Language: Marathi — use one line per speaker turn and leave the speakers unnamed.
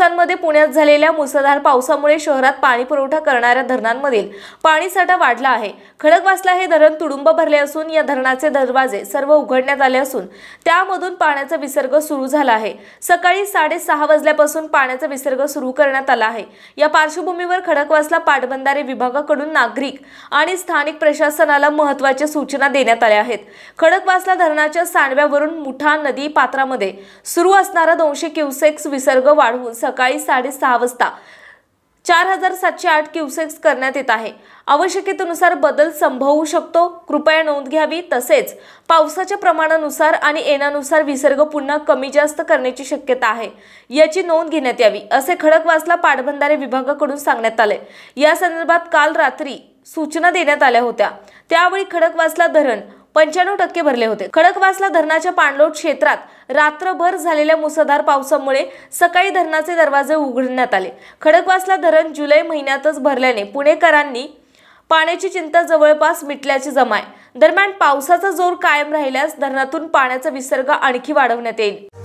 दिवसांमध्ये पुण्यात झालेल्या मुसळधार पावसामुळे शहरात पाणी पुरवठा करणाऱ्या धरणांमधील पाणीसाठा वाढला आहे। खडकवासला हे धरण तुडुंब भरले असून या धरणाचे दरवाजे सर्व उघडण्यात आले असून त्यामधून पाण्याचा विसर्ग सुरू झाला आहे। सकाळी 6:30 वाजल्यापासून पाण्याचा विसर्ग सुरू करण्यात आला आहे। या पार्श्वभूमीवर खडकवासला पाटबंधारे विभागाकडून नागरिक आणि स्थानिक प्रशासनाला महत्त्वाच्या सूचना देण्यात आल्या आहेत। खडकवासला धरणाच्या सांडव्यावरून मुठा नदी पात्रामध्ये सुरू असणारा 200 क्युसेक्स विसर्ग वाढवून सकाळी 6:30 वाजता 4708 क्युसेक्स करण्यात येत आहे। आवश्यकतेनुसार बदल संभवू शकतो, कृपया नोंद घ्यावी। तसेच पावसाच्या प्रमाणानुसार आणि येण्यानुसार विसर्ग पुन्हा कमी जास्त करण्याची शक्यता आहे, याची नोंद घेण्यात यावी, असे खडकवासला पाटबंधारे विभागाकडून सांगण्यात आले। या संदर्भात काल रात्री सूचना देण्यात आल्या होत्या, त्यावेळी खडकवासला धरण 95% भरले होते। खडकवासला धरणाच्या पाणलोट क्षेत्रात रात्रभर झालेल्या मुसळधार पावसामुळे सकाळी धरणाचे दरवाजे उघडण्यात आले। खडकवासला धरण जुलै महिन्यातच भरल्याने पुणेकरांनी पाण्याची चिंता जवळपास मिटल्याचे जमाय। दरम्यान पावसाचा जोर कायम राहिल्यास धरणातून पाण्याचा विसर्ग आणखी वाढवण्यात येईल।